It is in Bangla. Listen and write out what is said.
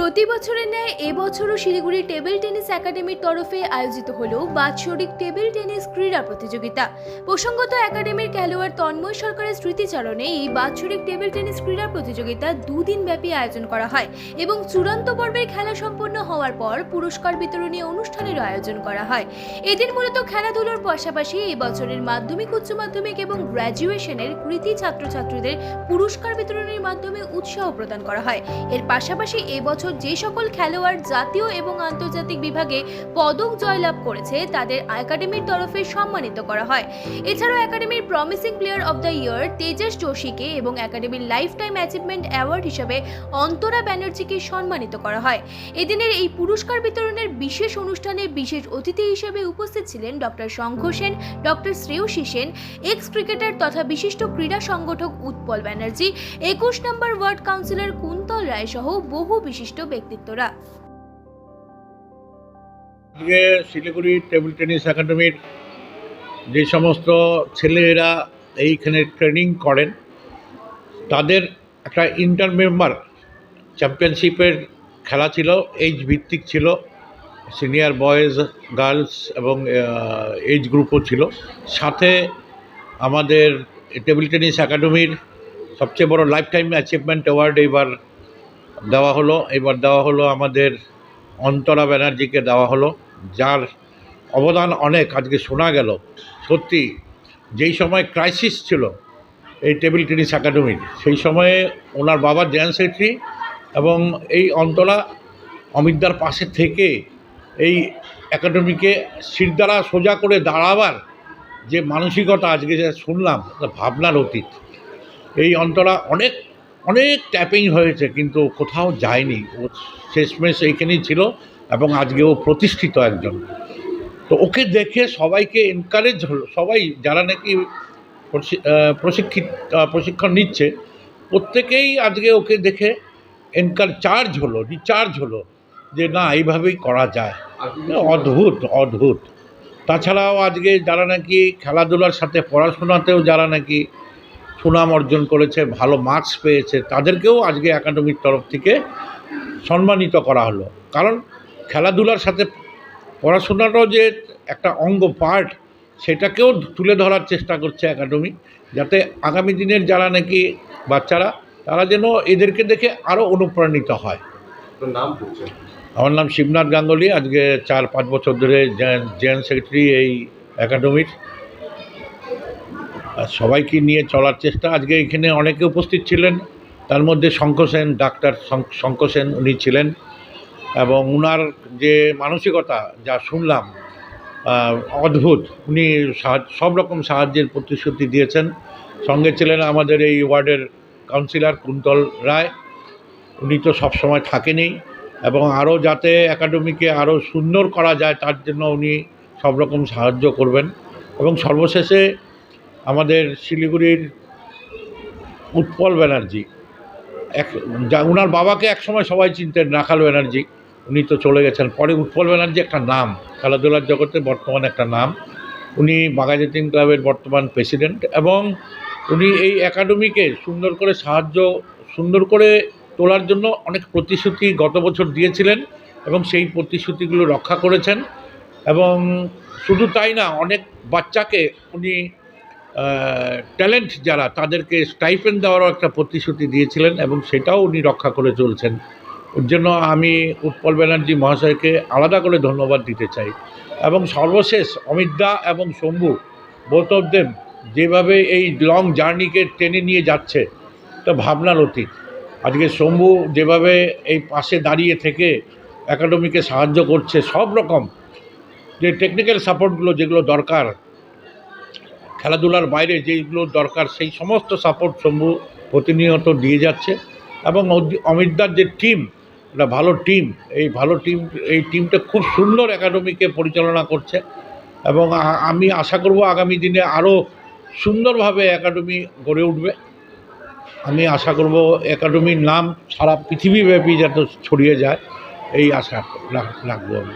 প্রতি বছরের ন্যায় এবছরও শিলিগুড়ি টেবিল টেনিস একাডেমির তরফে আয়োজিত হলো বাৎসরিক টেবিল টেনিস ক্রীড়া প্রতিযোগিতা। প্রসঙ্গত একাডেমির খেলোয়াড় তন্ময় সরকারের স্মৃতিচারণে এই বাৎসরিক টেবিল টেনিস ক্রীড়া প্রতিযোগিতা দুদিন ব্যাপী আয়োজন করা হয় এবং চূড়ান্ত পর্বের খেলা সম্পন্ন হওয়ার পর পুরস্কার বিতরণী অনুষ্ঠানেরও আয়োজন করা হয়। এদিন মূলত খেলাধুলার পাশাপাশি এই বছরের মাধ্যমিক, উচ্চ মাধ্যমিক এবং গ্র্যাজুয়েশনের কৃতী ছাত্রছাত্রীদের পুরস্কার বিতরণের মাধ্যমে উৎসাহ প্রদান করা হয়। এর পাশাপাশি এবছর যে সকল খেলোয়াড় জাতীয় এবং আন্তর্জাতিক বিভাগে পদক জয়লাভ করেছে তাদের একাডেমির তরফে সম্মানিত করা হয়। এছাড়াও একাডেমির promising player of the year Tejas যোশীকে এবং একাডেমির লাইফ টাইম অ্যাচিভমেন্ট অ্যাওয়ার্ড হিসেবে অন্তরা ব্যানার্জিকে সম্মানিত করা হয়। এদিনের এই পুরস্কার বিতরণের বিশেষ অনুষ্ঠানে বিশেষ অতিথি হিসেবে উপস্থিত ছিলেন doctor Shankha Sen, doctor Shreyasi Sen, ex cricketer তথা বিশিষ্ট ক্রীড়া সংগঠক Utpal Banerjee, 21 number ward councillor Kuntal Roy সহ বহু বিশিষ্ট ব্যক্তিত্বরা। আজকে শিলিগুড়ি টেবিল টেনিস একাডেমির যে সমস্ত ছেলেরা এইখানে ট্রেনিং করেন তাদের একটা ইন্টার মেম্বার চ্যাম্পিয়নশিপের খেলা ছিল, এজ ভিত্তিক ছিল, সিনিয়র বয়েজ, গার্লস এবং এজ গ্রুপও ছিল। সাথে আমাদের টেবিল টেনিস একাডেমির সবচেয়ে বড় লাইফ টাইম অ্যাচিভমেন্ট অ্যাওয়ার্ড এবার দেওয়া হলো আমাদের অন্তরা ব্যানার্জিকে দেওয়া হলো, যার অবদান অনেক আজকে শোনা গেল। সত্যি যেই সময় ক্রাইসিস ছিল এই টেবিল টেনিস একাডেমির, সেই সময়ে ওনার বাবা জেনারেল সেক্রেটারি এবং এই অন্তরা অমিতদার পাশে থেকে এই একাডেমিকে শিরদাঁড়া সোজা করে দাঁড়াবার যে মানসিকতা আজকে যা শুনলাম, ভাবনার অতীত। এই অন্তরা অনেক ট্যাপিং হয়েছে কিন্তু কোথাও যায়নি, ও শেষমেশ এইখানেই ছিল এবং আজকে ও প্রতিষ্ঠিত একজন। তো ওকে দেখে সবাইকে এনকারেজ হলো, সবাই যারা নাকি প্রশিক্ষণ নিচ্ছে প্রত্যেকেই আজকে ওকে দেখে রিচার্জ হলো যে না, এইভাবেই করা যায়। অদ্ভুত। তাছাড়াও আজকে যারা নাকি খেলাধুলার সাথে পড়াশোনাতেও যারা নাকি সুনাম অর্জন করেছে, ভালো মার্কস পেয়েছে, তাদেরকেও আজকে একাডেমির তরফ থেকে সম্মানিত করা হলো। কারণ খেলাধুলার সাথে পড়াশোনাটাও যে একটা অঙ্গ পার্ট, সেটাকেও তুলে ধরার চেষ্টা করছে একাডেমি, যাতে আগামী দিনের যারা নাকি বাচ্চারা তারা যেন এদেরকে দেখে আরও অনুপ্রাণিত হয়। আমার নাম শিবনাথ গাঙ্গুলি, আজকে 4-5 বছর ধরে জেনারেল সেক্রেটারি এই একাডেমির। সবাইকে নিয়ে চলার চেষ্টা। আজকে এখানে অনেকে উপস্থিত ছিলেন, তার মধ্যে ডাক্তার শঙ্খ সেন উনি ছিলেন এবং উনার যে মানসিকতা যা শুনলাম অদ্ভুত। উনি সব রকম সাহায্যের প্রতিশ্রুতি দিয়েছেন। সঙ্গে ছিলেন আমাদের এই ওয়ার্ডের কাউন্সিলর কুন্তল রায়, উনি তো সবসময় থাকেনই এবং আরও যাতে একাডেমিকে আরও সুন্দর করা যায় তার জন্য উনি সব রকম সাহায্য করবেন। এবং সর্বশেষে আমাদের শিলিগুড়ির উৎপল ব্যানার্জি, উনার বাবাকে একসময় সবাই চিনতেন, রাখাল ব্যানার্জি, উনি তো চলে গেছেন। পরে উৎপল ব্যানার্জি একটা নাম, খেলাধুলার জগতে বর্তমান একটা নাম। উনি বাঘাযতীন ক্লাবের বর্তমান প্রেসিডেন্ট এবং উনি এই একাডেমিকে সুন্দর করে তোলার জন্য অনেক প্রতিশ্রুতি গত বছর দিয়েছিলেন এবং সেই প্রতিশ্রুতিগুলো রক্ষা করেছেন। এবং শুধু তাই না, অনেক বাচ্চাকে উনি ট্যালেন্ট যারা তাদেরকে স্টাইপেন্ড দেওয়ারও একটা প্রতিশ্রুতি দিয়েছিলেন এবং সেটাও উনি রক্ষা করে চলছেন। ওর জন্য আমি উৎপল ব্যানার্জি মহাশয়কে আলাদা করে ধন্যবাদ দিতে চাই। এবং সর্বশেষ অমিতদা এবং শম্ভু, বোথ অফ দেম যেভাবে এই লং জার্নিকে টেনে নিয়ে যাচ্ছে তা ভাবনার অতীত। আজকে শম্ভু যেভাবে এই পাশে দাঁড়িয়ে থেকে একাডেমিকে সাহায্য করছে, সব রকম যে টেকনিক্যাল সাপোর্টগুলো যেগুলো দরকার, খেলাধুলার বাইরে যেগুলো দরকার, সেই সমস্ত সাপোর্ট শম্ভু প্রতিনিয়ত দিয়ে যাচ্ছে। এবং অমিতদার যে টিম, একটা ভালো টিম, এই টিমটা খুব সুন্দর একাডেমিকে পরিচালনা করছে এবং আমি আশা করব আগামী দিনে আরও সুন্দরভাবে একাডেমি গড়ে উঠবে। আমি আশা করব একাডেমির নাম সারা পৃথিবীব্যাপী যাতে ছড়িয়ে যায়, এই আশা রাখবো আমি।